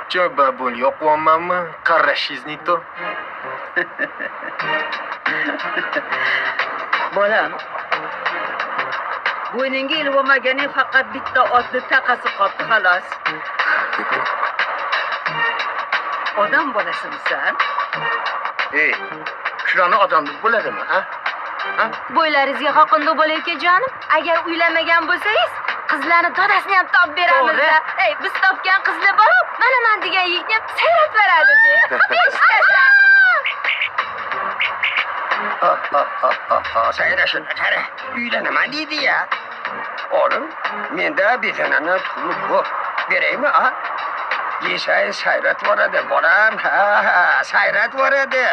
Cioè, babulio, qua mamma, qarashiznito. Bolam, bo'yningga ilib olmaganing faqat bitta otni taqasi qoldi xolos. Odam bolasimisan? Ey, shularni odamdek bo'ladimi, ha? Bo'ylaringizga qoqindiq bo'layotganim, agar uylanmagan bo'lsangiz, qizlarni dadasini ham topib beramiz-da. Ey, biz topgan qizlar bor, mana men degan yigitni ham sayrat beradi de. Sayrashini qara, uylanaman deydi ya. Oğlum, menda betanani tuxumi ko'p. Beraymi, ha? Yesay sayrat boradi, bolam. Ha, sayrat boradi.